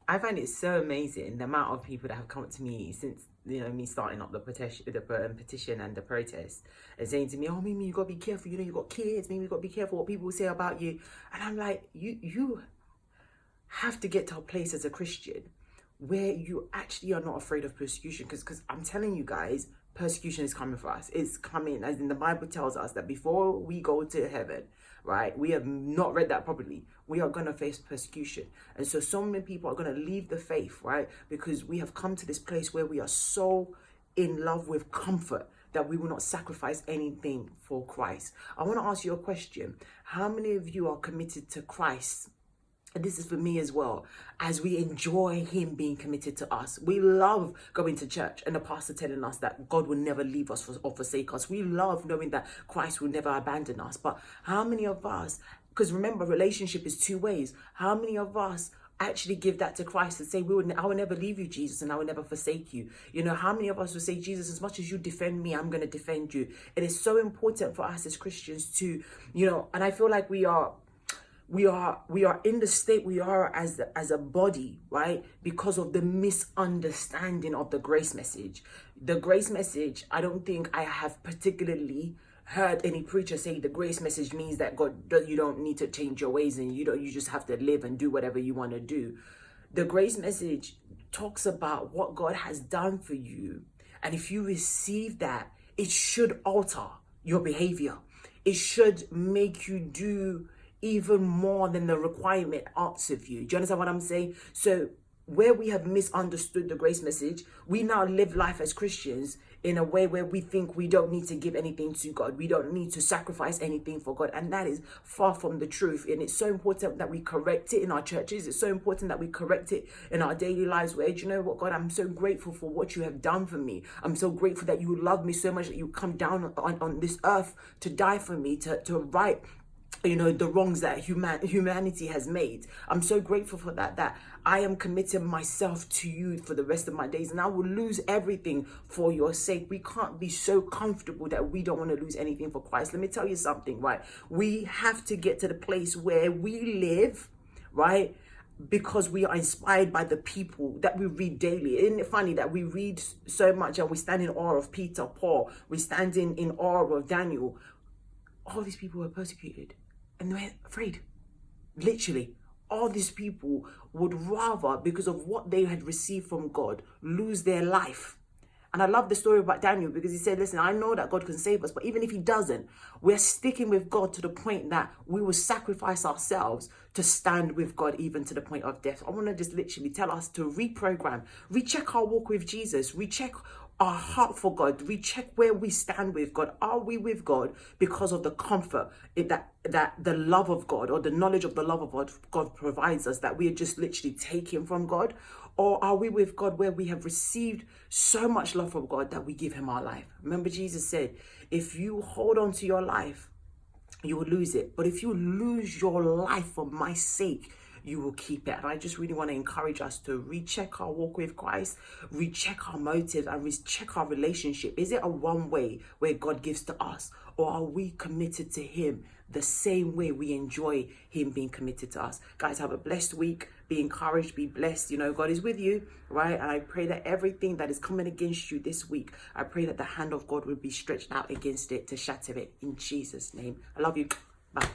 I find it so amazing the amount of people that have come up to me since me starting up the petition and the protest, and saying to me, "Oh, Mimi, you gotta be careful. You got kids. Mimi, you gotta be careful what people say about you." And I'm like, you have to get to a place as a Christian where you actually are not afraid of persecution, because I'm telling you guys, persecution is coming for us. It's coming, as in the Bible tells us that before we go to heaven, right, we have not read that properly, we are going to face persecution. And so many people are going to leave the faith, right, because we have come to this place where we are so in love with comfort that we will not sacrifice anything for Christ. I want to ask you a question. How many of you are committed to Christ? And this is for me as well, as we enjoy him being committed to us. We love going to church and the pastor telling us that God will never leave us or forsake us. We love knowing that Christ will never abandon us. But how many of us, because remember, relationship is two ways. How many of us actually give that to Christ and say, I will never leave you, Jesus, and I will never forsake you? How many of us will say, Jesus, as much as you defend me, I'm going to defend you? It is so important for us as Christians to, and I feel like we are in the state we are as a body, right, because of the misunderstanding of the grace message. The grace message, I don't think I have particularly heard any preacher say the grace message means that you don't need to change your ways, and you just have to live and do whatever you want to do. The grace message talks about what God has done for you, and if you receive that, it should alter your behavior. It should make you do even more than the requirement asks of you. Do you understand what I'm saying? So where we have misunderstood the grace message, we now live life as Christians in a way where we think we don't need to give anything to God. We don't need to sacrifice anything for God. And that is far from the truth. And it's so important that we correct it in our churches. It's so important that we correct it in our daily lives where, do you know what, God, I'm so grateful for what you have done for me. I'm so grateful that you love me so much that you come down on this earth to die for me, to right the wrongs that humanity has made. I'm so grateful for that I am committing myself to you for the rest of my days, and I will lose everything for your sake. We can't be so comfortable that we don't want to lose anything for Christ. Let me tell you something, right? We have to get to the place where we live, right, because we are inspired by the people that we read daily. Isn't it funny that we read so much and we stand in awe of Peter, Paul, we stand in awe of Daniel? All these people were persecuted and they were afraid. Literally, all these people would rather, because of what they had received from God, lose their life. And I love the story about Daniel, because he said, listen, I know that God can save us, but even if he doesn't, we're sticking with God to the point that we will sacrifice ourselves to stand with God, even to the point of death. I want to just literally tell us to reprogram, recheck our walk with Jesus, recheck our heart for God, recheck where we stand with God. Are we with God because of the comfort that the love of God, or the knowledge of the love of God provides us, that we are just literally taking from God? Or are we with God where we have received so much love from God that we give him our life? Remember, Jesus said, if you hold on to your life, you will lose it. But if you lose your life for my sake, you will keep it. And I just really want to encourage us to recheck our walk with Christ, recheck our motives, and recheck our relationship. Is it a one way where God gives to us? Or are we committed to him the same way we enjoy him being committed to us? Guys, have a blessed week. Be encouraged, be blessed. God is with you, right? And I pray that everything that is coming against you this week, I pray that the hand of God will be stretched out against it to shatter it in Jesus' name. I love you. Bye.